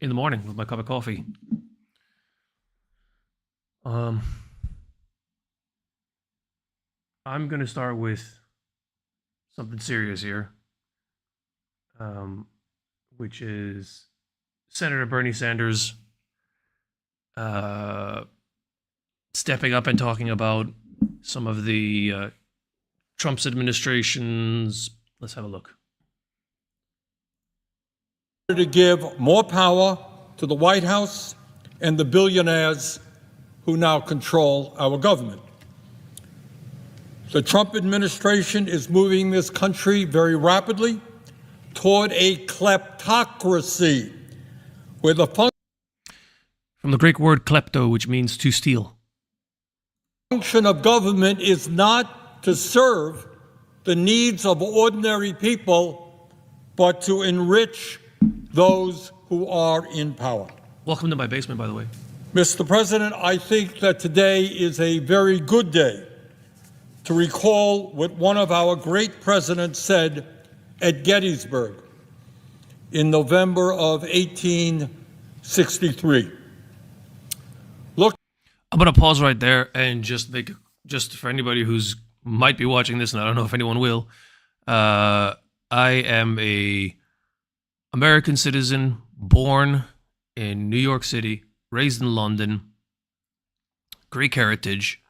in the morning with my cup of coffee. I'm going to start with something serious here, which is Senator Bernie Sanders stepping up and talking about some of the Trump's administration's. Let's have a look. To give more power to the White House and the billionaires who now control our government. The Trump administration is moving this country very rapidly toward a kleptocracy, where the From the Greek word klepto, which means to steal. function of government is not to serve the needs of ordinary people, but to enrich those who are in power. Welcome to my basement, by the way. Mr. President, I think that today is a very good day to recall what one of our great presidents said at Gettysburg in November of 1863. Look, I'm going to pause right there and just for anybody who's might be watching this, and I don't know if anyone will, I am a American citizen, born in New York City, raised in London, Greek heritage.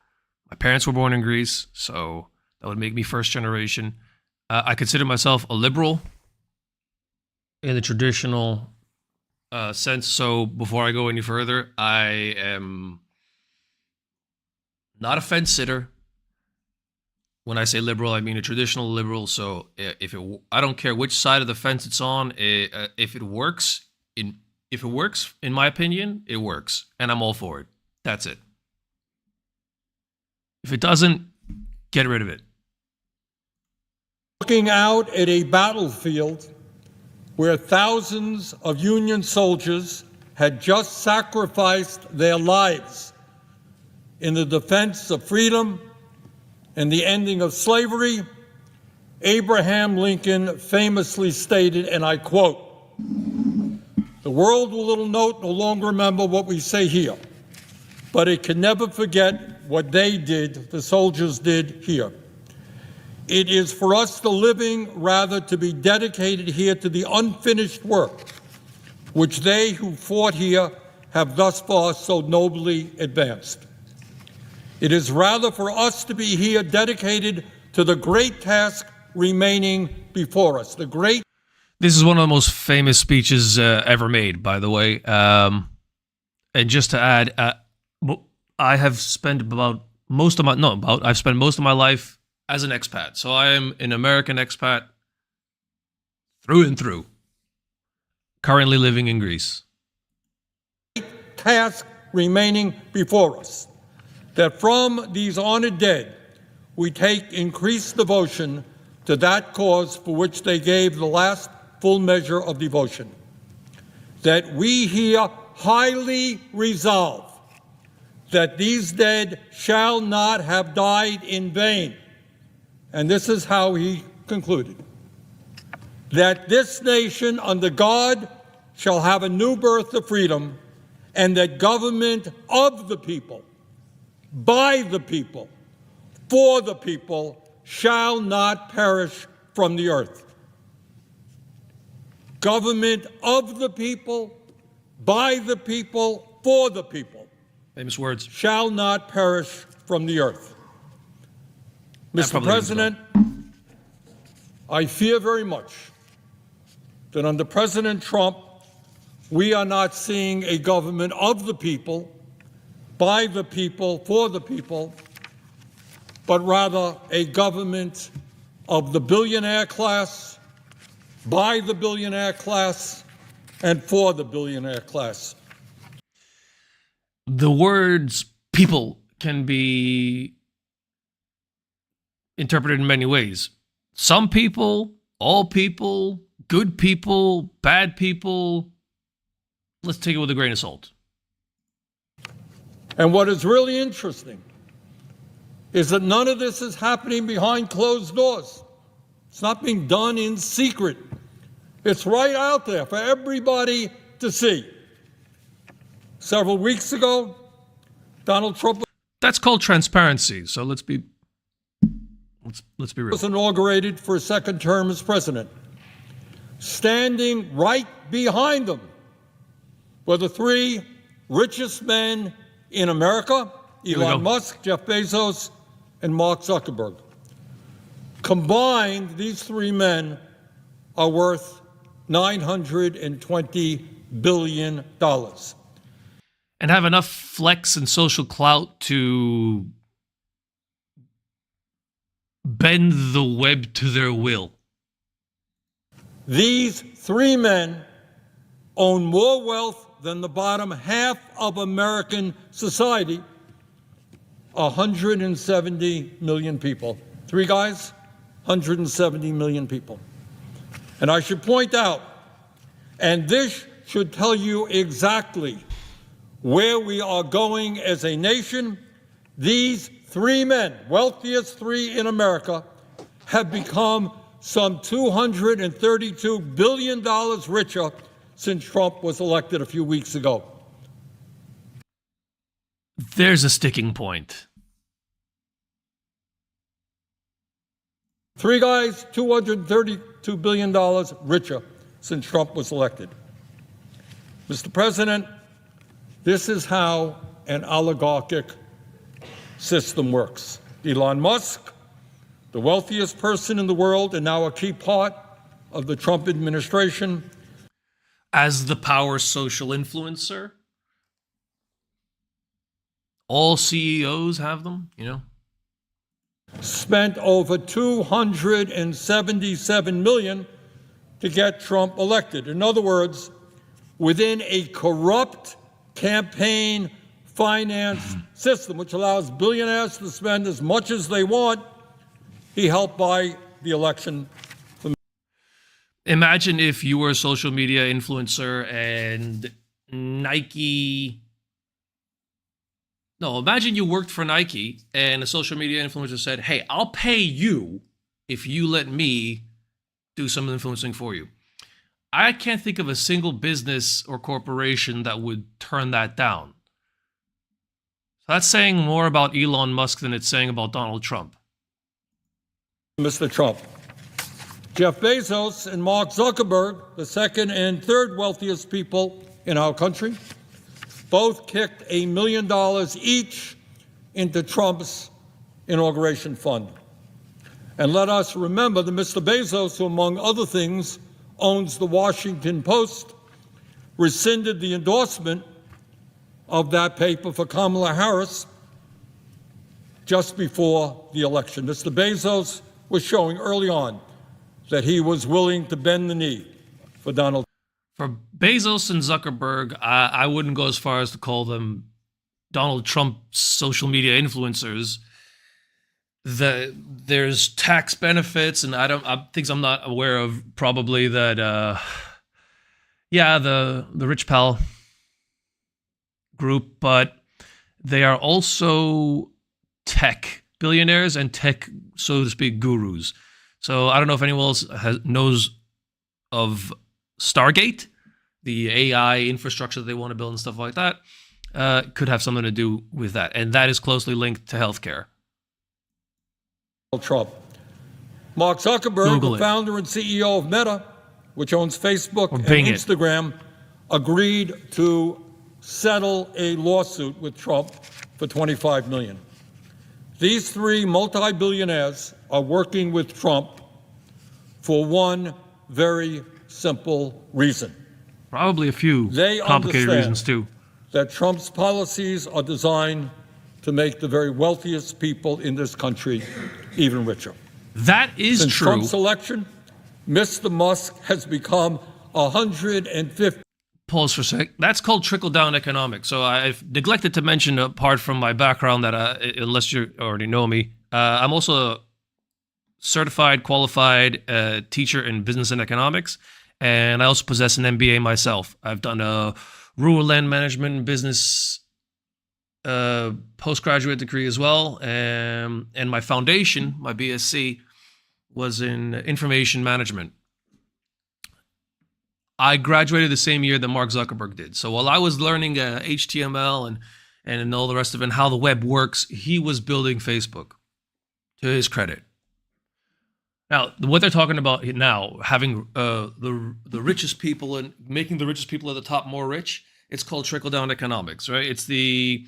My parents were born in Greece, so that would make me first generation. I consider myself a liberal in the traditional sense. So before I go any further, I am not a fence sitter. When I say liberal, I mean a traditional liberal. So I don't care which side of the fence it's on. If it works, in my opinion, it works, and I'm all for it. That's it. If it doesn't, get rid of it. looking out at a battlefield where thousands of Union soldiers had just sacrificed their lives in the defense of freedom and the ending of slavery, Abraham Lincoln famously stated, and I quote, "The world will no longer remember what we say here, but it can never forget what they did, the soldiers did here. It is for us, the living, rather to be dedicated here to the unfinished work which they who fought here have thus far so nobly advanced. It is rather for us to be here dedicated to the great task remaining before us." This is one of the most famous speeches ever made, by the way. And just to add, I have spent I've spent most of my life as an expat. So I am an American expat through and through, currently living in Greece. Task remaining before us, that from these honored dead we take increased devotion to that cause for which they gave the last full measure of devotion, that we here highly resolve that these dead shall not have died in vain. And this is how he concluded: that this nation under God shall have a new birth of freedom, and that government of the people, by the people, for the people, shall not perish from the earth. Government of the people, by the people, for the people. Famous words. Shall not perish from the earth. Mr. President, I fear very much that under President Trump, we are not seeing a government of the people, by the people, for the people, but rather a government of the billionaire class, by the billionaire class, and for the billionaire class. The words people can be interpreted in many ways. Some people, all people, good people, bad people. Let's take it with a grain of salt. And what is really interesting is that none of this is happening behind closed doors. It's not being done in secret. It's right out there for everybody to see. Several weeks ago, Donald Trump That's called transparency. So let's be real. was inaugurated for a second term as president. Standing right behind him were the three richest men in America, Elon Musk, Jeff Bezos, and Mark Zuckerberg. Combined, these three men are worth $920 billion. And have enough flex and social clout to bend the web to their will. These three men own more wealth than the bottom half of American society, 170 million people. Three guys, 170 million people. And I should point out, and this should tell you exactly where we are going as a nation, these three men, wealthiest three in America, have become some $232 billion richer since Trump was elected a few weeks ago. There's a sticking point. Three guys, $232 billion richer since Trump was elected. Mr. President, this is how an oligarchic system works. Elon Musk, the wealthiest person in the world and now a key part of the Trump administration, As the power social influencer, all CEOs have them, you know? spent over $277 million to get Trump elected. In other words, within a corrupt campaign finance system, which allows billionaires to spend as much as they want, he helped buy the election. Imagine if you were a social media influencer and Nike. No, imagine you worked for Nike and a social media influencer said, "Hey, I'll pay you if you let me do some influencing for you." I can't think of a single business or corporation that would turn that down. That's saying more about Elon Musk than it's saying about Donald Trump. Mr. Trump. Jeff Bezos and Mark Zuckerberg, the second and third wealthiest people in our country, both kicked $1 million each into Trump's inauguration fund. And let us remember that Mr. Bezos, who among other things owns the Washington Post, rescinded the endorsement of that paper for Kamala Harris just before the election. Mr. Bezos was showing early on that he was willing to bend the knee for Donald Trump. For Bezos and Zuckerberg, I wouldn't go as far as to call them Donald Trump social media influencers. There's tax benefits, and things I'm not aware of. Probably that, the Rich Pal group, but they are also tech billionaires and tech, so to speak, gurus. So I don't know if anyone else knows of Stargate, the AI infrastructure that they want to build and stuff like that. Could have something to do with that, and that is closely linked to healthcare. Trump. Mark Zuckerberg, the founder and CEO of Meta, which owns Facebook and Instagram, agreed to settle a lawsuit with Trump for $25 million. These three multi-billionaires are working with Trump for one very simple reason. Probably a few complicated reasons too. That Trump's policies are designed to make the very wealthiest people in this country even richer. That is Since true. Trump's election, Mr. Musk has become 150. Pause for a sec. That's called trickle-down economics. So I've neglected to mention, apart from my background, that unless you already know me, I'm also a certified, qualified teacher in business and economics, and I also possess an MBA myself. I've done a rural land management and business postgraduate degree as well, and my foundation, my BSc, was in information management. I graduated the same year that Mark Zuckerberg did. So while I was learning HTML and all the rest of it and how the web works, he was building Facebook, to his credit. Now, what they're talking about now, having the richest people and making the richest people at the top more rich, it's called trickle-down economics, right? It's the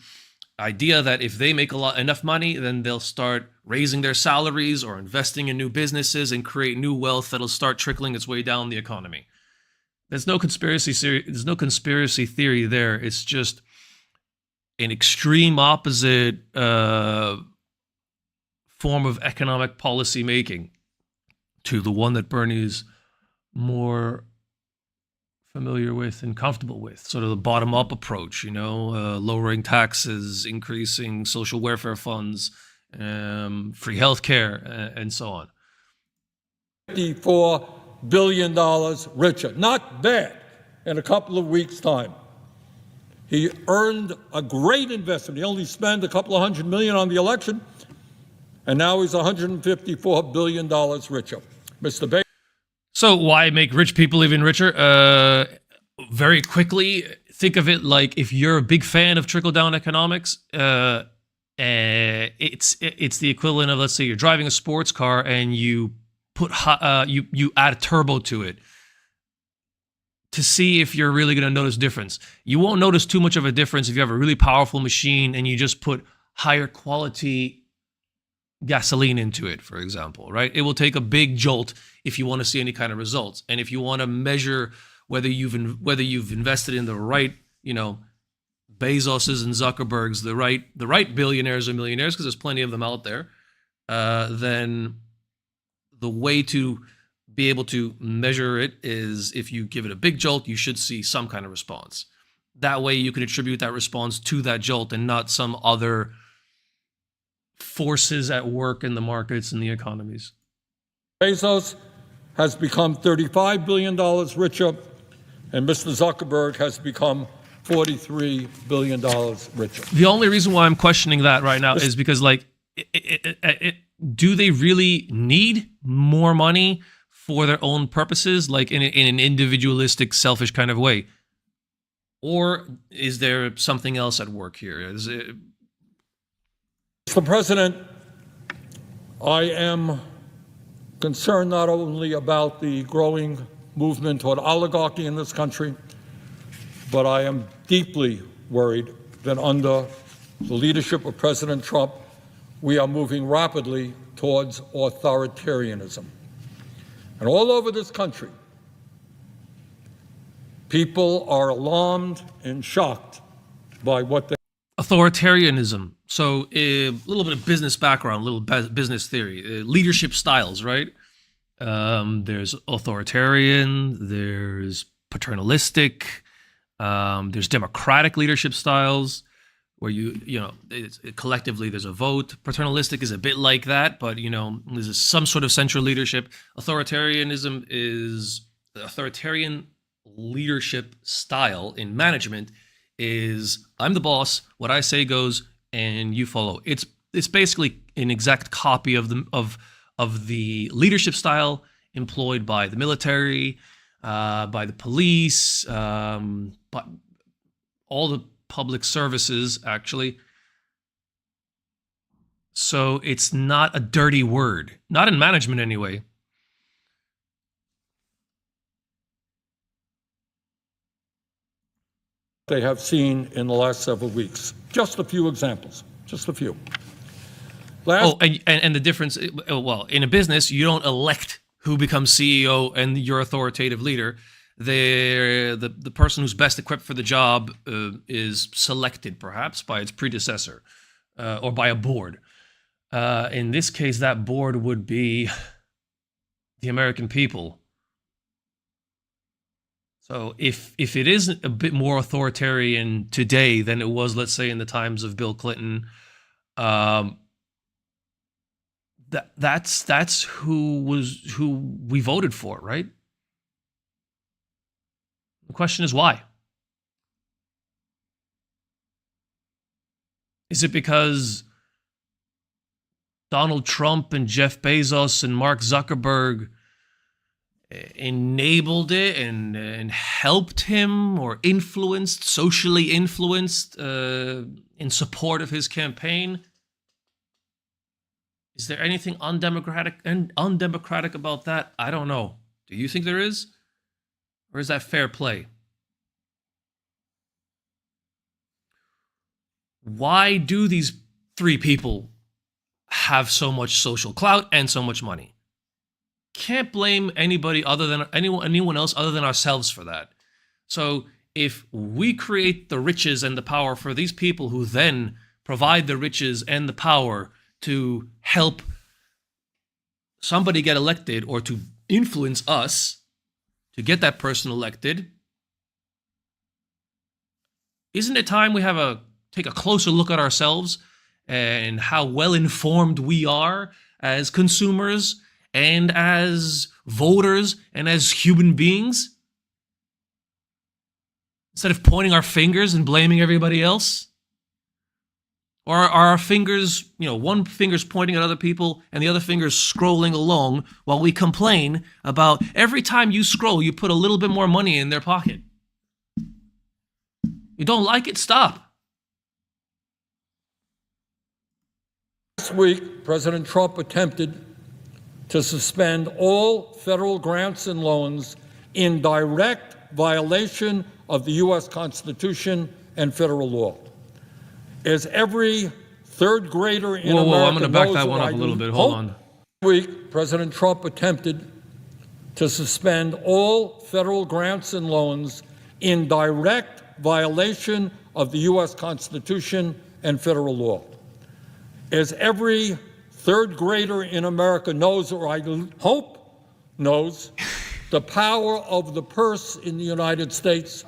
idea that if they make enough money, then they'll start raising their salaries or investing in new businesses and create new wealth that'll start trickling its way down the economy. There's no conspiracy theory there. It's just an extreme opposite form of economic policy making to the one that Bernie's more familiar with and comfortable with, sort of the bottom-up approach, lowering taxes, increasing social welfare funds, free healthcare, and so on. $54 billion richer. Not bad in a couple of weeks' time. He earned a great investment. He only spent a couple of $100 million on the election, and now he's $154 billion richer. Mr. Baker. So why make rich people even richer? Very quickly, think of it like if you're a big fan of trickle-down economics, it's the equivalent of, let's say you're driving a sports car and you put you add a turbo to it to see if you're really going to notice difference. You won't notice too much of a difference if you have a really powerful machine and you just put higher quality gasoline into it, for example, right? It will take a big jolt if you want to see any kind of results. And if you want to measure whether you've invested in the right, Bezoses and Zuckerbergs, the right billionaires or millionaires, because there's plenty of them out there, then the way to be able to measure it is if you give it a big jolt, you should see some kind of response. That way you can attribute that response to that jolt and not some other forces at work in the markets and the economies. Bezos has become $35 billion richer, and Mr. Zuckerberg has become $43 billion richer. The only reason why I'm questioning that right now is because, do they really need more money for their own purposes, like in an individualistic, selfish kind of way? Or is there something else at work here? Mr. President, I am concerned not only about the growing movement toward oligarchy in this country, but I am deeply worried that under the leadership of President Trump, we are moving rapidly towards authoritarianism. And all over this country, people are alarmed and shocked by what they... Authoritarianism. So a little bit of business background, a little business theory, leadership styles, right? There's authoritarian, there's paternalistic, there's democratic leadership styles where collectively there's a vote. Paternalistic is a bit like that, but there's some sort of central leadership. Authoritarian leadership style in management is I'm the boss, what I say goes, and you follow. It's basically an exact copy of the leadership style employed by the military, by the police, but all the public services, actually. So it's not a dirty word, not in management anyway. They have seen in the last several weeks. Just a few examples, just a few. And the difference, well, in a business, you don't elect who becomes CEO and your authoritative leader. The person who's best equipped for the job is selected, perhaps, by its predecessor or by a board. In this case, that board would be the American people. So if it is a bit more authoritarian today than it was, let's say, in the times of Bill Clinton, that's who we voted for, right? The question is why? Is it because Donald Trump and Jeff Bezos and Mark Zuckerberg enabled it and helped him or socially influenced in support of his campaign. Is there anything undemocratic about that? I don't know. Do you think there is? Or is that fair play? Why do these three people have so much social clout and so much money? Can't blame anybody other than anyone else other than ourselves for that. So if we create the riches and the power for these people who then provide the riches and the power to help somebody get elected or to influence us to get that person elected, isn't it time we take a closer look at ourselves and how well informed we are as consumers and as voters and as human beings, instead of pointing our fingers and blaming everybody else? Or are our fingers, one finger's pointing at other people and the other finger's scrolling along while we complain about every time you scroll, you put a little bit more money in their pocket? You don't like it? Stop. Last week, President Trump attempted to suspend all federal grants and loans in direct violation of the U.S. Constitution and federal law. As every third grader in America I'm going to back knows, that one up a little bit. Hold on. Last week, President Trump attempted to suspend all federal grants and loans in direct violation of the U.S. Constitution and federal law. As every third grader in America knows, or I hope knows, the power of the purse in the United States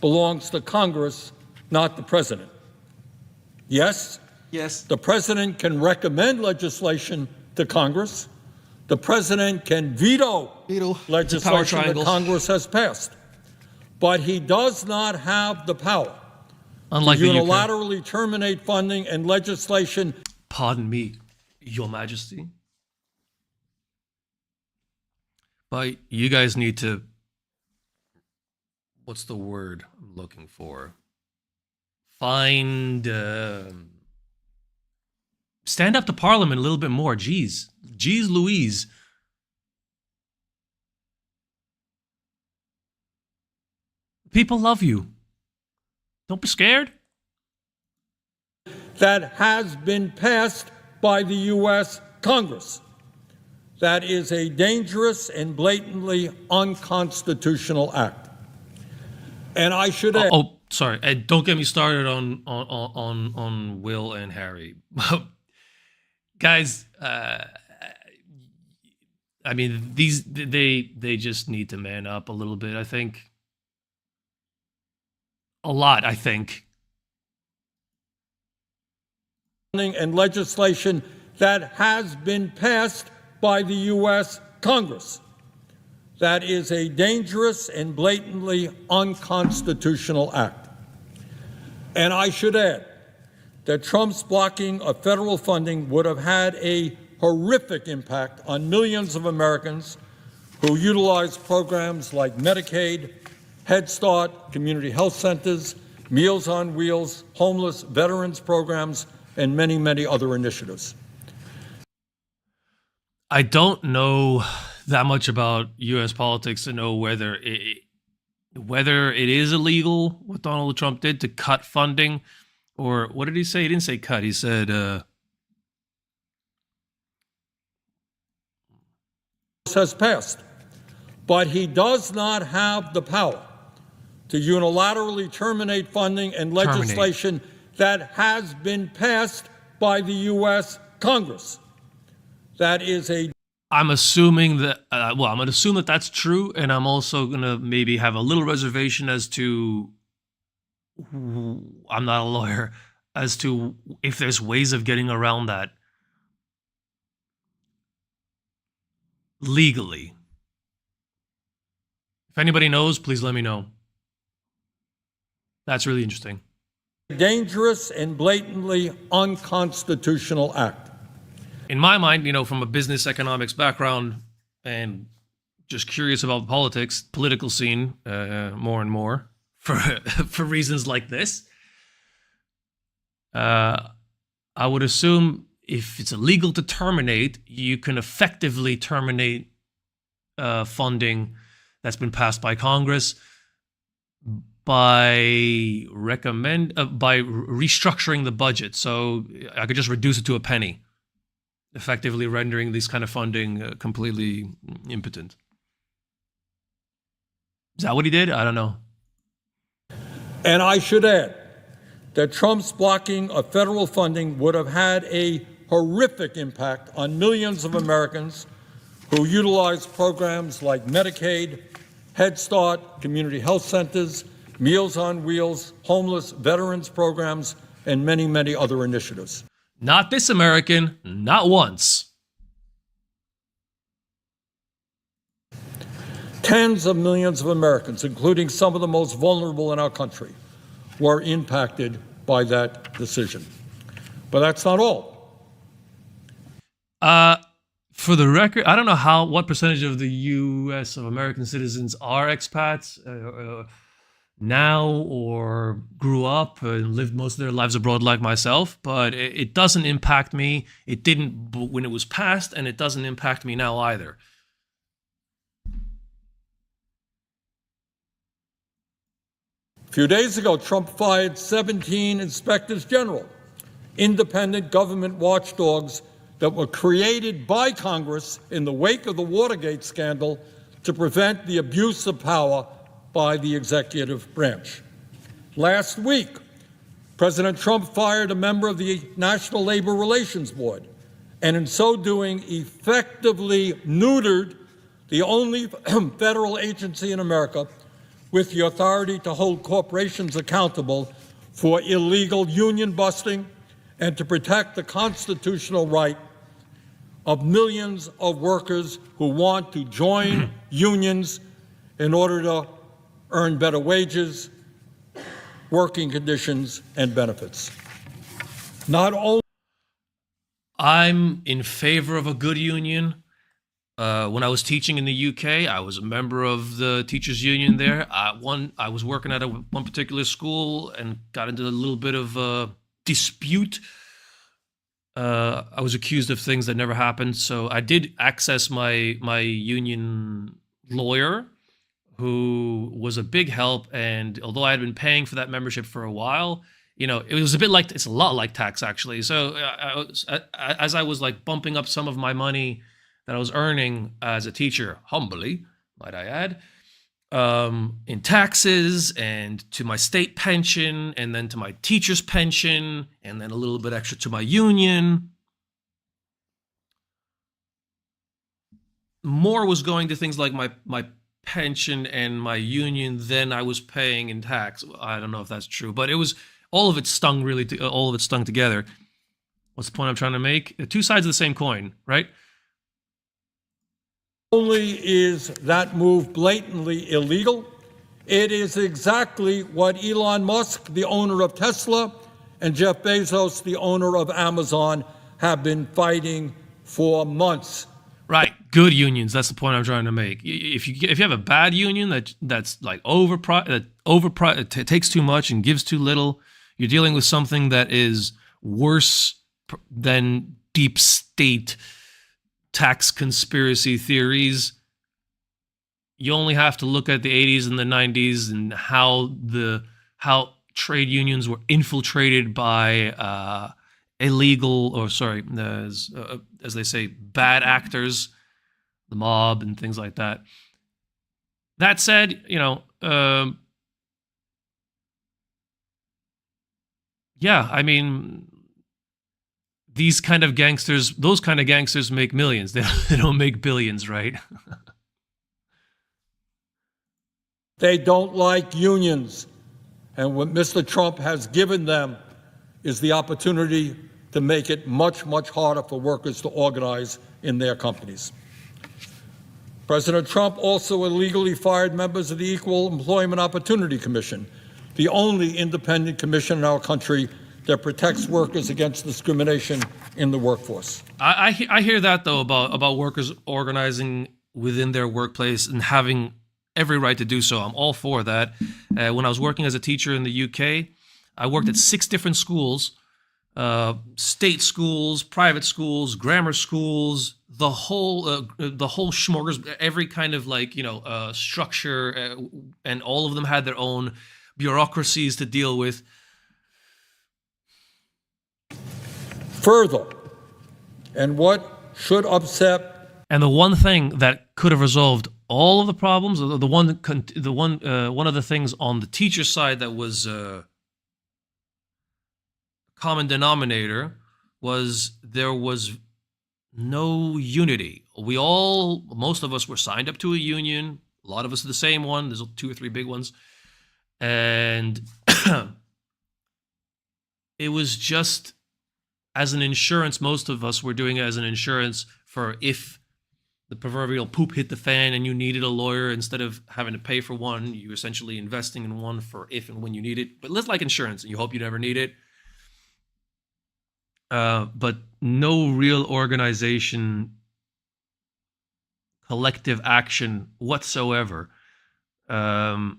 belongs to Congress, not the president. Yes, the president can recommend legislation to Congress. The president can veto legislation that Congress has passed. But he does not have the power to unilaterally terminate funding and legislation. Pardon me, Your Majesty. But you guys need to, what's the word I'm looking for? Stand up to Parliament a little bit more. Jeez Louise. People love you. Don't be scared. That has been passed by the U.S. Congress. That is a dangerous and blatantly unconstitutional act. And I should add. Sorry. Ed, don't get me started on Will and Harry. Guys, I mean, they just need to man up a little bit, I think. A lot, I think. And legislation that has been passed by the U.S. Congress. That is a dangerous and blatantly unconstitutional act. And I should add that Trump's blocking of federal funding would have had a horrific impact on millions of Americans who utilize programs like Medicaid, Head Start, community health centers, Meals on Wheels, homeless veterans programs, and many, many other initiatives. I don't know that much about U.S. politics to know whether it is illegal what Donald Trump did to cut funding, or what did he say? He didn't say cut. He said has passed, but he does not have the power to unilaterally terminate funding and legislation that has been passed by the U.S. Congress. That is a. I'm assuming that. I'm going to assume that that's true, and I'm also going to maybe have a little reservation as to. I'm not a lawyer, as to if there's ways of getting around that legally. If anybody knows, please let me know. That's really interesting. Dangerous and blatantly unconstitutional act. In my mind, from a business economics background and just curious about politics, political scene more and more for for reasons like this. I would assume if it's illegal to terminate, you can effectively terminate funding that's been passed by Congress by restructuring the budget. So I could just reduce it to a penny, effectively rendering this kind of funding completely impotent. Is that what he did? I don't know. And I should add that Trump's blocking of federal funding would have had a horrific impact on millions of Americans who utilize programs like Medicaid, Head Start, community health centers, Meals on Wheels, homeless veterans programs, and many, many other initiatives. Not this American, not once. Tens of millions of Americans, including some of the most vulnerable in our country, were impacted by that decision. But that's not all. For the record, I don't know what percentage of the U.S. of American citizens are expats now or grew up and lived most of their lives abroad like myself, but it doesn't impact me. It didn't when it was passed, and it doesn't impact me now either. A few days ago, Trump fired 17 inspectors general, independent government watchdogs that were created by Congress in the wake of the Watergate scandal to prevent the abuse of power by the executive branch. Last week, President Trump fired a member of the National Labor Relations Board, and in so doing, effectively neutered the only federal agency in America with the authority to hold corporations accountable for illegal union busting and to protect the constitutional right of millions of workers who want to join unions in order to earn better wages, working conditions, and benefits. Not only I'm in favor of a good union. When I was teaching in the UK, I was a member of the teachers union there. I was working at one particular school and got into a little bit of a dispute. I was accused of things that never happened, so I did access my union lawyer, who was a big help. And although I had been paying for that membership for a while, it was it's a lot like tax actually. So as I was like bumping up some of my money that I was earning as a teacher, humbly, might I add, in taxes and to my state pension and then to my teacher's pension and then a little bit extra to my union. More was going to things like my pension and my union than I was paying in tax. I don't know if that's true, but all of it stung together. What's the point I'm trying to make? Two sides of the same coin, right? only is that move blatantly illegal, it is exactly what Elon Musk, the owner of Tesla, and Jeff Bezos, the owner of Amazon, have been fighting for months. Right, good unions. That's the point I'm trying to make. If you have a bad union that's like it takes too much and gives too little, you're dealing with something that is worse than deep state tax conspiracy theories. You only have to look at the 80s and the 90s and how trade unions were infiltrated by as they say, bad actors, the mob and things like that. That said, yeah, I mean, those kind of gangsters make millions. They don't make billions, right? They don't like unions. And what Mr. Trump has given them is the opportunity to make it much, much harder for workers to organize in their companies. President Trump also illegally fired members of the Equal Employment Opportunity Commission, the only independent commission in our country that protects workers against discrimination in the workforce. I hear that, though, about workers organizing within their workplace and having every right to do so. I'm all for that. When I was working as a teacher in the UK, I worked at 6 different schools, state schools, private schools, grammar schools, the whole smorgasbord, every kind of structure, and all of them had their own bureaucracies to deal with. Further, and what should upset. And the one thing that could have resolved all of the problems, one of the things on the teacher side that was a common denominator, was there was no unity. Most of us were signed up to a union. A lot of us are the same one. There's 2 or 3 big ones. And it was just as an insurance, most of us were doing it as an insurance for if the proverbial poop hit the fan and you needed a lawyer, instead of having to pay for one, you're essentially investing in one for if and when you need it. But it's like insurance, and you hope you never need it. But no real organization, collective action whatsoever. Yeah.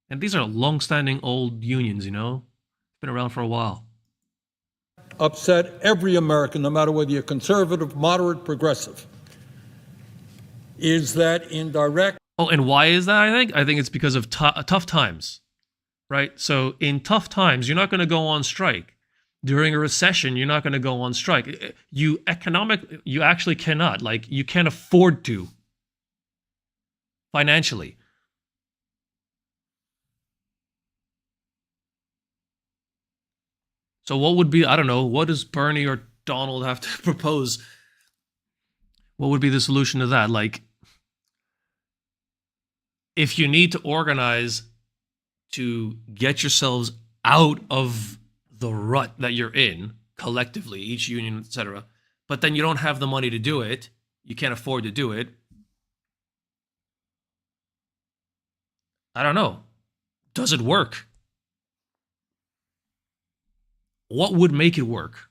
And these are long-standing old unions, been around for a while. Upset every American, no matter whether you're conservative, moderate, progressive, is that in direct. Oh, and why is that? I think it's because of tough times, right? So in tough times, you're not going to go on strike. During a recession, you're not going to go on strike. You actually cannot. You can't afford to financially. So what would be, I don't know, what does Bernie or Donald have to propose? What would be the solution to that? If you need to organize to get yourselves out of the rut that you're in, collectively, each union, etc., but then you don't have the money to do it, you can't afford to do it, I don't know. Does it work? What would make it work?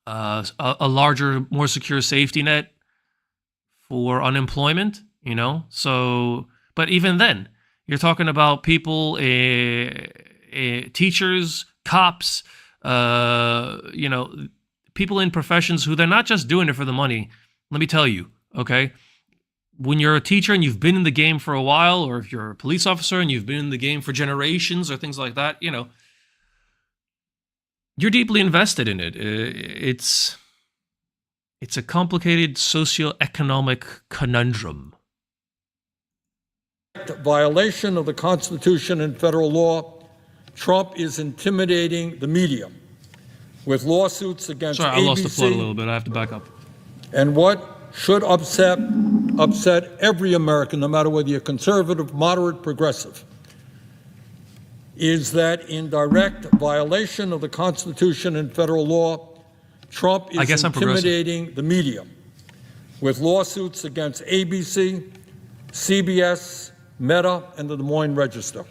A larger, more secure safety net for unemployment, So, but even then, you're talking about people, teachers, cops, people in professions who they're not just doing it for the money. Let me tell you, okay? When you're a teacher and you've been in the game for a while, or if you're a police officer and you've been in the game for generations or things like that, you're deeply invested in it. It's a complicated socioeconomic conundrum. Violation of the Constitution and federal law, Trump is intimidating the media with lawsuits against ABC. Sorry, I lost the flow a little bit. I have to back up. And what should upset every American, no matter whether you're conservative, moderate, progressive, is that in direct violation of the Constitution and federal law, Trump is intimidating the media with lawsuits against ABC, CBS, Meta, and the Des Moines Register.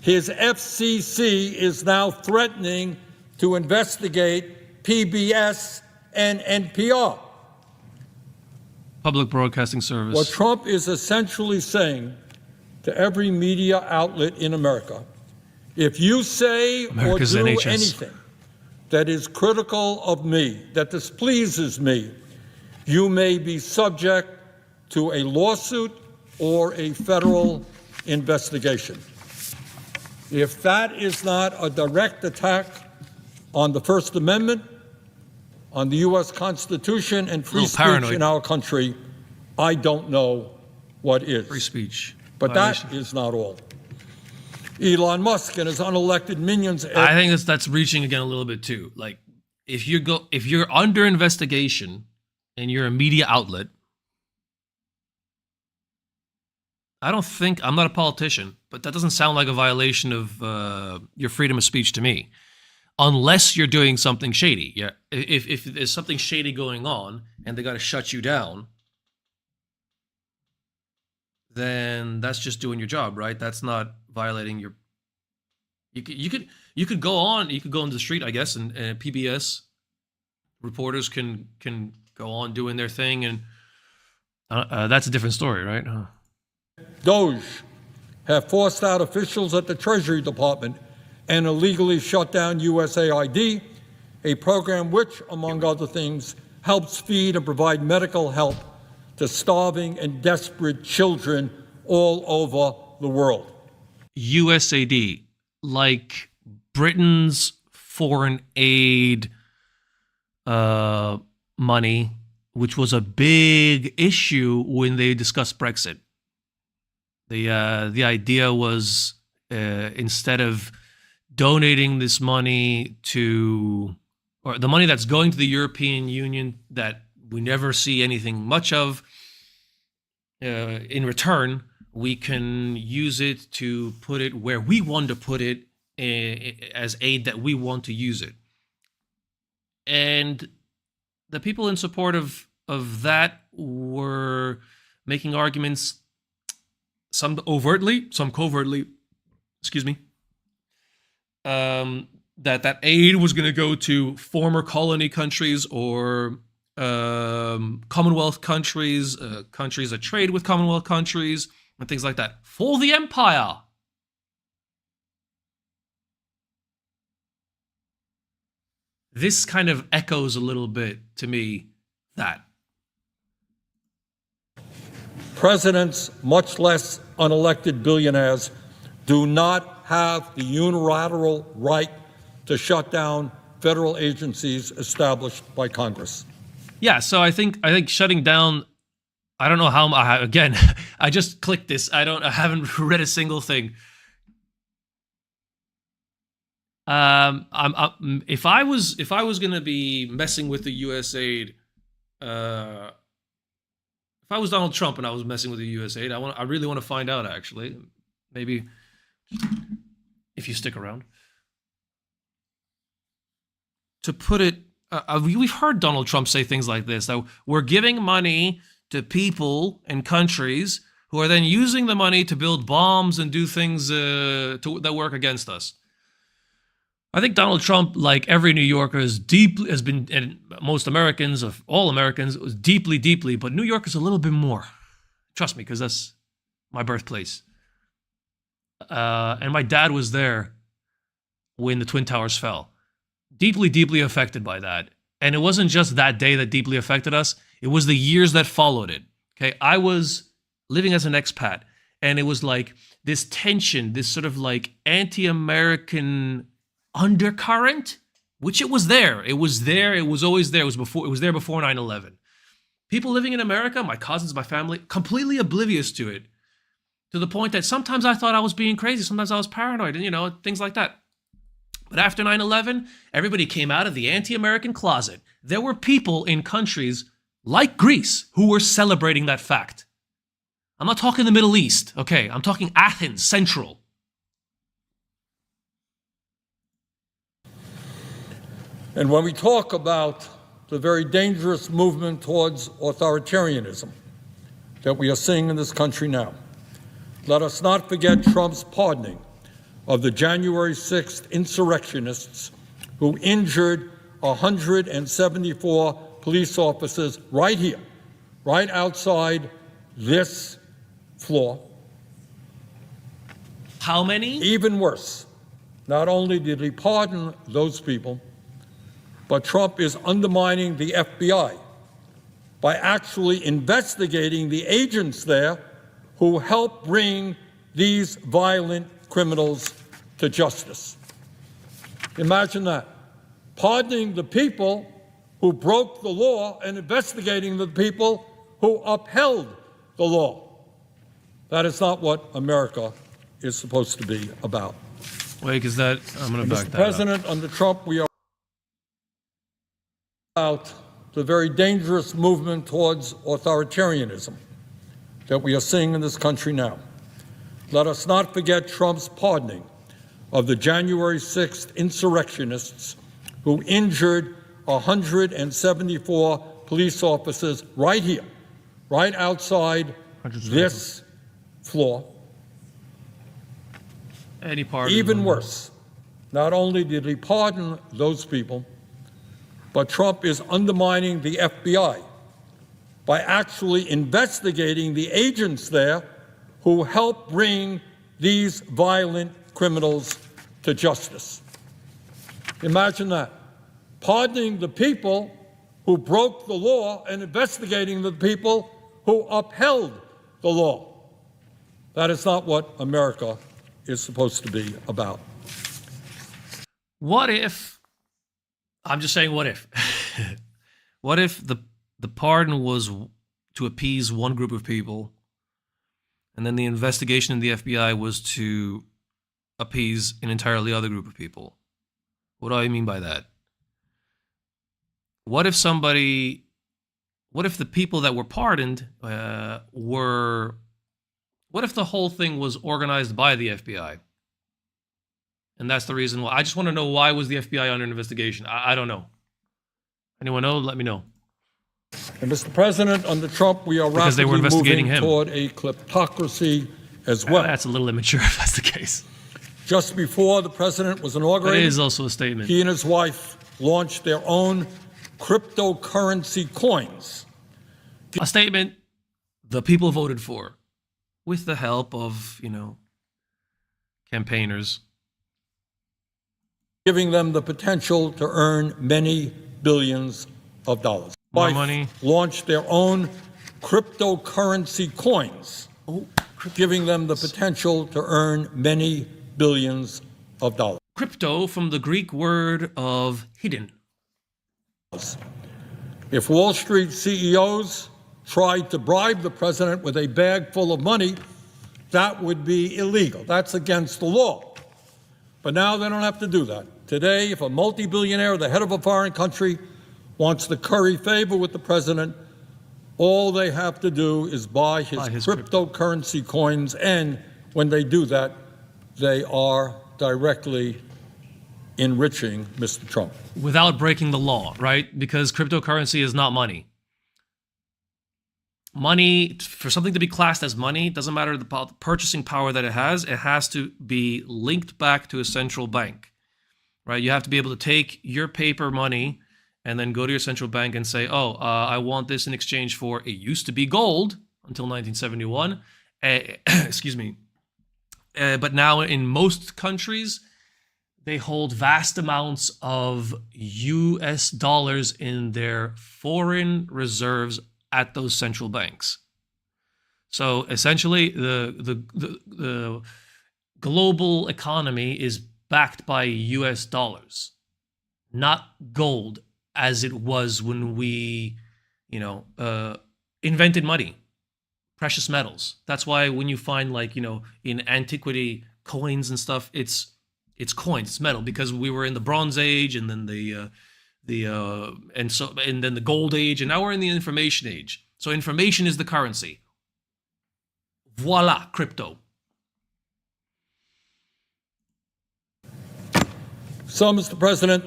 His FCC is now threatening to investigate PBS and NPR. Public Broadcasting Service. What Trump is essentially saying to every media outlet in America, if you say America's or do NHS. anything that is critical of me, that displeases me, you may be subject to a lawsuit or a federal investigation. If that is not a direct attack on the First Amendment, on the U.S. Constitution and free speech in our country, I don't know what is. Free speech. But that is not all. Elon Musk and his unelected minions. I think that's reaching again a little bit too. If you're under investigation and you're a media outlet, I'm not a politician, but that doesn't sound like a violation of your freedom of speech to me. Unless you're doing something shady. Yeah. If there's something shady going on and they got to shut you down, then that's just doing your job, right? That's not violating You could go on. You could go on the street, I guess, and PBS reporters can go on doing their thing, and that's a different story, right? Doge have forced out officials at the Treasury Department and illegally shut down USAID, a program which, among other things, helps feed and provide medical help to starving and desperate children all over the world. USAID, like Britain's foreign aid money, which was a big issue when they discussed Brexit. The idea was instead of donating this money to, or the money that's going to the European Union that we never see anything much of, in return, we can use it to put it where we want to put it as aid that we want to use it. And the people in support of that were making arguments, some overtly, some covertly, that aid was going to go to former colony countries or Commonwealth countries, countries that trade with Commonwealth countries, and things like that, for the empire. This kind of echoes a little bit to me that. Presidents, much less unelected billionaires, do not have the unilateral right to shut down federal agencies established by Congress. Yeah, so I think shutting down, I don't know how, again, I just clicked this. I haven't read a single thing. If I was going to be messing with the USAID, if I was Donald Trump and I was messing with the USAID, I really want to find out, actually. Maybe if you stick around. To put it, we've heard Donald Trump say things like this, that we're giving money to people and countries who are then using the money to build bombs and do things that work against us. I think Donald Trump, like every New Yorker, has been, and most Americans, of all Americans, was deeply, but New York is a little bit more. Trust me, because that's my birthplace. And my dad was there when the Twin Towers fell. Deeply affected by that. And it wasn't just that day that deeply affected us. It was the years that followed it. Okay, I was living as an expat, and it was like this tension, this sort of like anti-American undercurrent, which it was there. It was there. It was always there. It was there before 9/11. People living in America, my cousins, my family, completely oblivious to it, to the point that sometimes I thought I was being crazy. Sometimes I was paranoid, and things like that. But after 9/11, everybody came out of the anti-American closet. There were people in countries like Greece who were celebrating that fact. I'm not talking the Middle East, okay? I'm talking Athens, Central. And when we talk about the very dangerous movement towards authoritarianism that we are seeing in this country now, let us not forget Trump's pardoning of the January 6th insurrectionists who injured 174 police officers right here, right outside this floor. How many? Even worse, not only did he pardon those people, but Trump is undermining the FBI by actually investigating the agents there who helped bring these violent criminals to justice. Imagine that. Pardoning the people who broke the law and investigating the people who upheld the law. That is not what America is supposed to be about. Wait, is that, I'm going to back Mr. that President, up. under Trump, we are about the very dangerous movement towards authoritarianism that we are seeing in this country now. Let us not forget Trump's pardoning of the January 6th insurrectionists who injured 174 police officers right here, right outside this floor. Any part. Even worse, Not only did he pardon those people, but Trump is undermining the FBI by actually investigating the agents there who helped bring these violent criminals to justice. Imagine that. Pardoning the people who broke the law and investigating the people who upheld the law. That is not what America is supposed to be about. What if, I'm just saying what if, what if the pardon was to appease one group of people, and then the investigation in the FBI was to appease an entirely other group of people? What do I mean by that? What if the people that were pardoned what if the whole thing was organized by the FBI? And that's the reason why. I just want to know, why was the FBI under investigation? I don't know. Anyone know? Let me know. And Mr. President, under Trump, we are Because they were rapidly investigating moving him. toward a kleptocracy as well. That's a little immature if that's the case. Just before the president was That inaugurated, is also a statement. he and his wife launched their own cryptocurrency coins. A statement the people voted for, with the help of, campaigners. Giving them the potential to earn many billions of dollars. More Wife money. launched their own cryptocurrency coins, giving them the potential to earn many billions of dollars. Crypto, from the Greek word of hidden. If Wall Street CEOs tried to bribe the president with a bag full of money, that would be illegal. That's against the law. But now they don't have to do that. Today, if a multi-billionaire, the head of a foreign country, wants to curry favor with the president, all they have to do is buy his cryptocurrency coins, and when they do that, they are directly enriching Mr. Trump. Without breaking the law, right? Because cryptocurrency is not money. Money, for something to be classed as money, doesn't matter the purchasing power that it has to be linked back to a central bank, right? You have to be able to take your paper money and then go to your central bank and say, I want this in exchange for, it used to be gold until 1971, excuse me. But now in most countries, they hold vast amounts of US dollars in their foreign reserves at those central banks. So essentially, the global economy is backed by US dollars, not gold, as it was when we, invented money, precious metals. That's why when you find, in antiquity coins and stuff, it's coins, it's metal, because we were in the Bronze Age, and then then the Gold Age, and now we're in the Information Age. So information is the currency. Voila, crypto. So, Mr. President,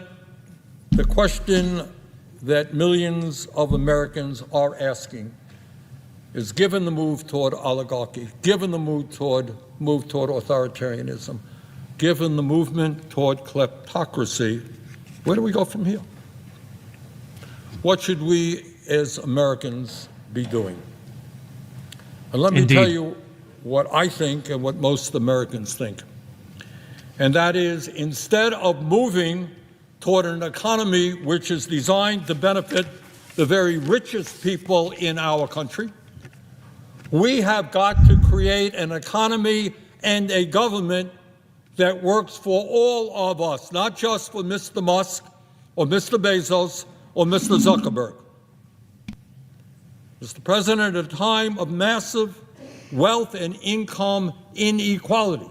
the question that millions of Americans are asking is, given the move toward oligarchy, given the move toward authoritarianism, given the movement toward kleptocracy, where do we go from here? What should we as Americans be doing? And let me tell you what I think and what most Americans think. And that is, instead of moving toward an economy which is designed to benefit the very richest people in our country, we have got to create an economy and a government that works for all of us, not just for Mr. Musk or Mr. Bezos or Mr. Zuckerberg. Mr. President, at a time of massive wealth and income inequality,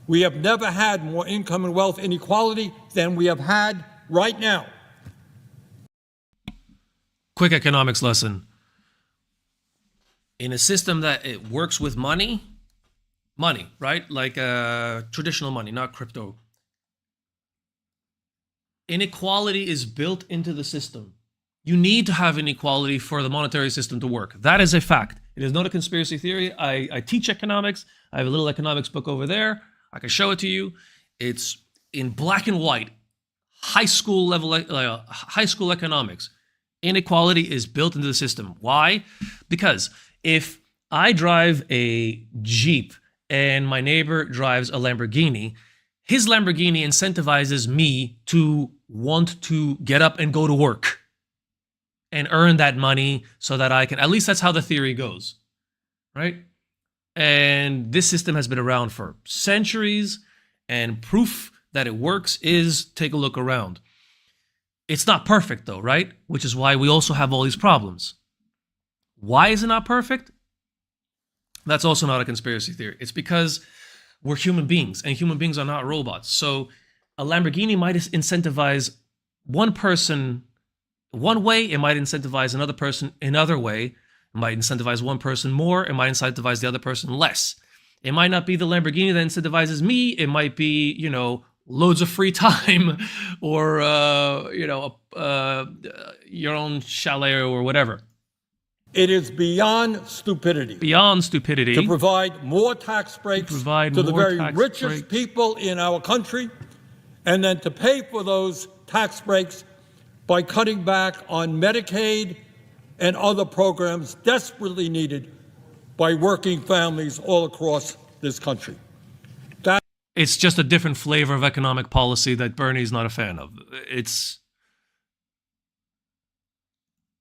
we have never had more income and wealth inequality than we have had right now. Quick economics lesson. In a system that it works with money, right? Like traditional money, not crypto. Inequality is built into the system. You need to have inequality for the monetary system to work. That is a fact. It is not a conspiracy theory. I teach economics. I have a little economics book over there. I can show it to you. It's in black and white, high school level, high school economics. Inequality is built into the system. Why? Because if I drive a Jeep and my neighbor drives a Lamborghini, his Lamborghini incentivizes me to want to get up and go to work and earn that money so that I can, at least that's how the theory goes, right? And this system has been around for centuries, and proof that it works is take a look around. It's not perfect though, right? Which is why we also have all these problems. Why is it not perfect? That's also not a conspiracy theory. It's because we're human beings, and human beings are not robots. So a Lamborghini might incentivize one person one way, it might incentivize another person another way. It might incentivize one person more, it might incentivize the other person less. It might not be the Lamborghini that incentivizes me, it might be, loads of free time or, your own chalet or whatever. It is beyond stupidity. Beyond stupidity. To provide more tax breaks to the very richest people in our country, and then to pay for those tax breaks by cutting back on Medicaid and other programs desperately needed by working families all across this country. It's just a different flavor of economic policy that Bernie's not a fan of.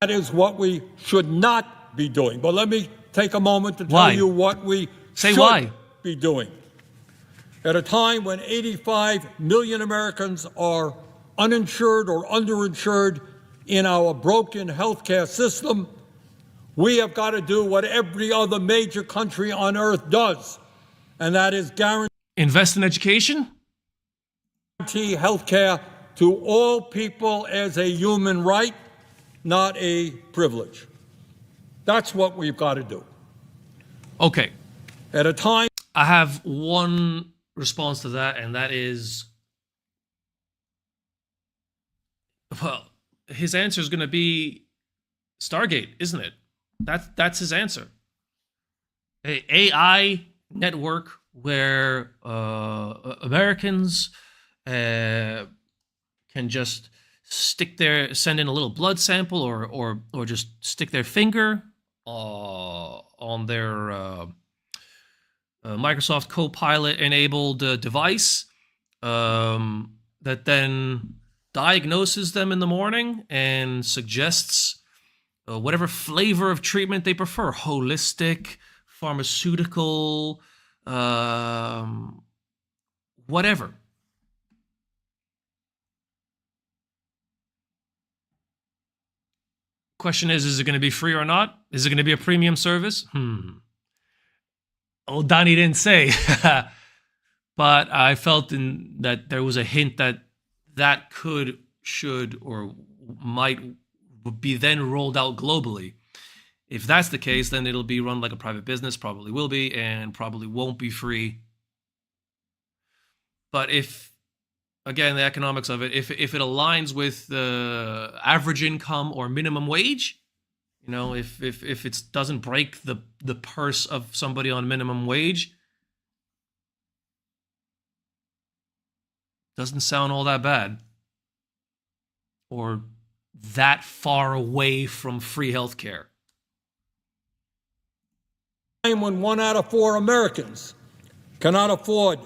That is what we should not be doing. But let me take a moment to tell you what we should be doing. At a time when 85 million Americans are uninsured or underinsured in our broken healthcare system, we have got to do what every other major country on earth does, and that is invest in education? Guarantee healthcare to all people as a human right, not a privilege. That's what we've got to do. Okay. At a time... I have one response to that, and that is, well, his answer is going to be Stargate, isn't it? That's his answer. A AI network where Americans can just send in a little blood sample or just stick their finger on their Microsoft Copilot enabled device that then diagnoses them in the morning and suggests whatever flavor of treatment they prefer, holistic, pharmaceutical, whatever. Question is it going to be free or not? Is it going to be a premium service? Oh, Donnie didn't say. But I felt that there was a hint that could, should, or might be then rolled out globally. If that's the case, then it'll be run like a private business, probably will be, and probably won't be free. But if, again, the economics of it, if it aligns with the average income or minimum wage, if it doesn't break the purse of somebody on minimum wage, doesn't sound all that bad. Or that far away from free healthcare. When 1 out of 4 Americans cannot afford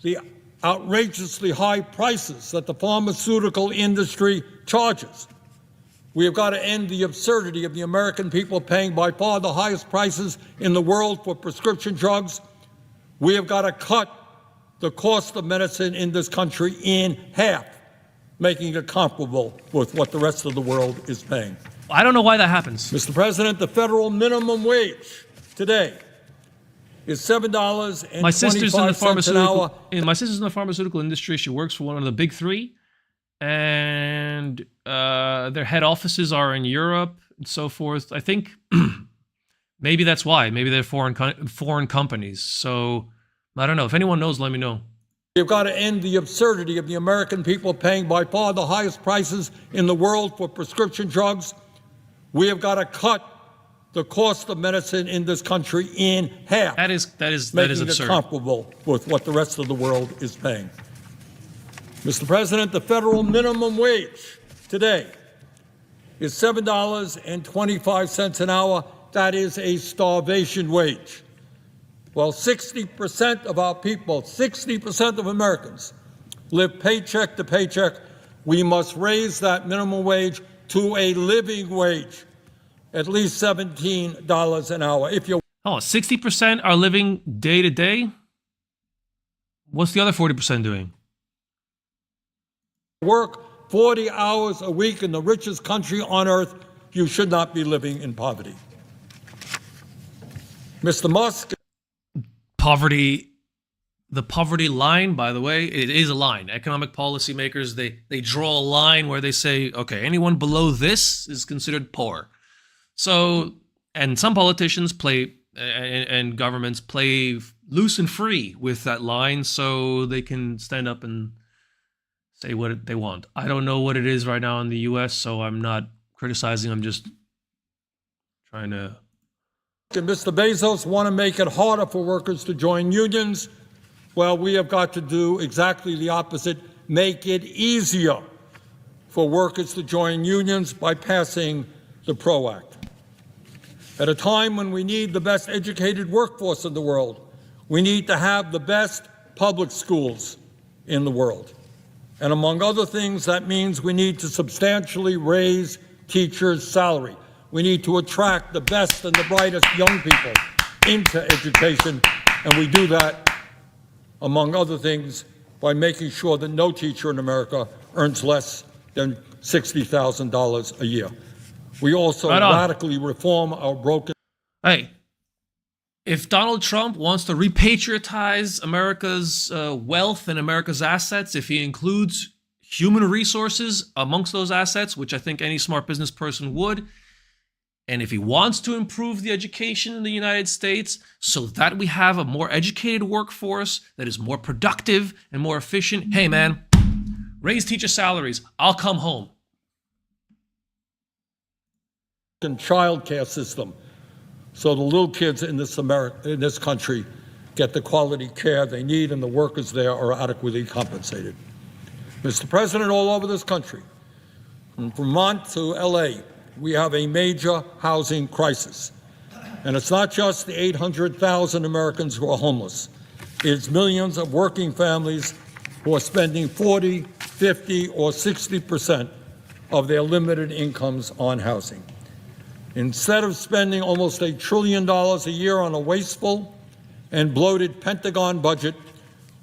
the outrageously high prices that the pharmaceutical industry charges. We have got to end the absurdity of the American people paying by far the highest prices in the world for prescription drugs. We have got to cut the cost of medicine in this country in half, making it comparable with what the rest of the world is paying. I don't know why that happens. Mr. President, the federal minimum wage today is $7.25 my sister's in the pharmaceutical, an hour. My sister's in the pharmaceutical industry. She works for one of the big three, and their head offices are in Europe and so forth. I think maybe that's why. Maybe they're foreign companies. So I don't know. If anyone knows, let me know. We've got to end the absurdity of the American people paying by far the highest prices in the world for prescription drugs. We have got to cut the cost of medicine in this country in half. That is absurd. Making it comparable with what the rest of the world is paying. Mr. President, the federal minimum wage today is $7.25 an hour. That is a starvation wage. Well, 60% of our people, 60% of Americans live paycheck to paycheck. We must raise that minimum wage to a living wage, at least $17 an hour. If you 60% are living day to day? What's the other 40% doing? work 40 hours a week in the richest country on earth, you should not be living in poverty. Mr. Musk. Poverty, the poverty line, by the way, it is a line. Economic policymakers, they draw a line where they say, okay, anyone below this is considered poor. So, and some politicians play, and governments play loose and free with that line so they can stand up and say what they want. I don't know what it is right now in the US, so I'm not criticizing. I'm just trying to. And Mr. Bezos want to make it harder for workers to join unions. Well, we have got to do exactly the opposite, make it easier for workers to join unions by passing the PRO Act. At a time when we need the best educated workforce in the world, we need to have the best public schools in the world. And among other things, that means we need to substantially raise teachers' salary. We need to attract the best and the brightest young people into education, and we do that, among other things, by making sure that no teacher in America earns less than $60,000 a year. We also radically reform our broken. Hey, if Donald Trump wants to repatriotize America's wealth and America's assets, if he includes human resources amongst those assets, which I think any smart business person would, and if he wants to improve the education in the United States so that we have a more educated workforce that is more productive and more efficient, hey man, raise teacher salaries. I'll come home. Child care system, so the little kids in this country get the quality care they need and the workers there are adequately compensated. Mr. President, all over this country, from Vermont to LA, we have a major housing crisis. And it's not just the 800,000 Americans who are homeless. It's millions of working families who are spending 40, 50, or 60% of their limited incomes on housing. Instead of spending almost $1 trillion a year on a wasteful and bloated Pentagon budget,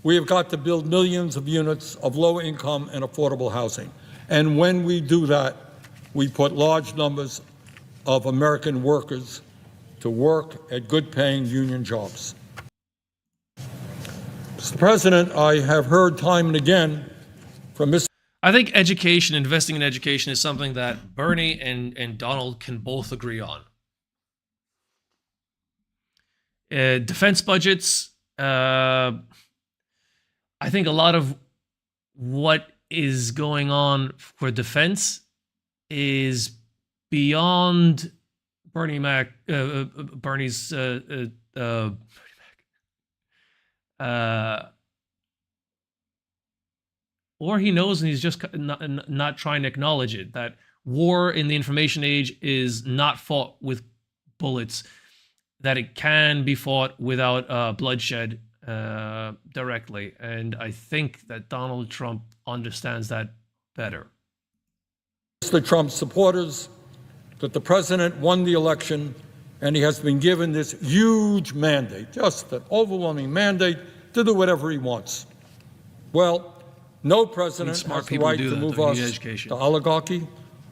we have got to build millions of units of low-income and affordable housing. And when we do that, we put large numbers of American workers to work at good-paying union jobs. Mr. President, I have heard time and again from Mr. I think education, investing in education is something that Bernie and Donald can both agree on. Defense budgets, I think a lot of what is going on for defense is beyond Bernie's or he knows and he's just not trying to acknowledge it, that war in the information age is not fought with bullets, that it can be fought without bloodshed directly. And I think that Donald Trump understands that better. Mr. Trump's supporters that the president won the election and he has been given this huge mandate, just an overwhelming mandate to do whatever he wants. Well, no president has the right to move us to oligarchy,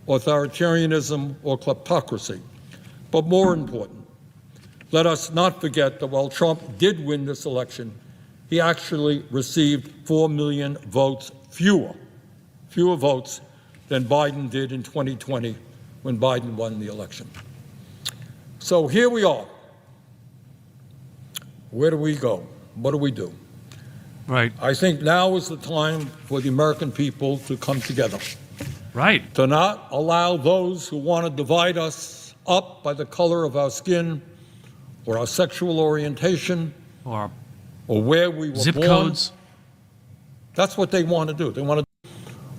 authoritarianism, or kleptocracy. But more important, let us not forget that while Trump did win this election, he actually received 4 million votes fewer votes than Biden did in 2020 when Biden won the election. So here we are. Where do we go? What do we do? Right. I think now is the time for the American people to come together. Right. To not allow those who want to divide us up by the color of our skin or our sexual orientation or where we were zip born, codes, That's what they want to do. They want to,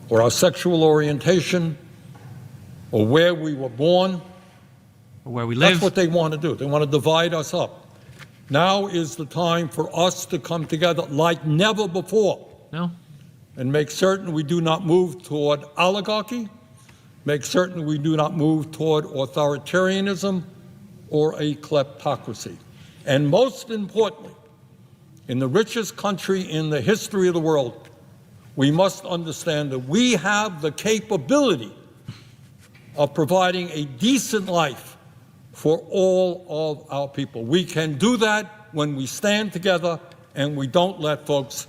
or our sexual orientation, or where we were born. Or where we live. That's what they want to do. They want to divide us up. Now is the time for us to come together like never before. No. And make certain we do not move toward oligarchy, make certain we do not move toward authoritarianism or a kleptocracy. And most importantly, in the richest country in the history of the world, we must understand that we have the capability of providing a decent life for all of our people. We can do that when we stand together and we don't let folks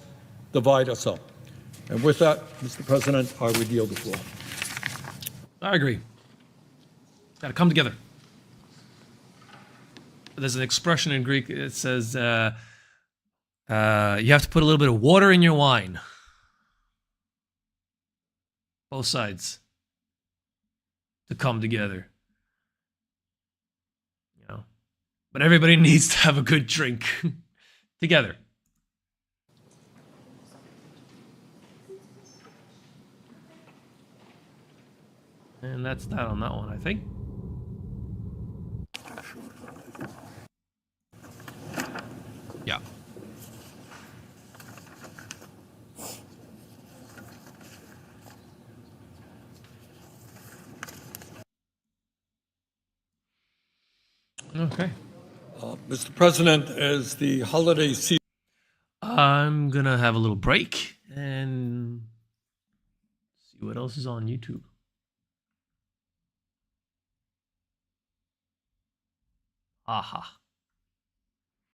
divide us up. And with that, Mr. President, I would yield the floor. I agree. Got to come together. There's an expression in Greek. It says you have to put a little bit of water in your wine. Both sides to come together. You know, but everybody needs to have a good drink together. And that's that on that one, I think. Yeah. Okay. Mr. President, as the holiday season, I'm gonna have a little break and see what else is on YouTube. Aha.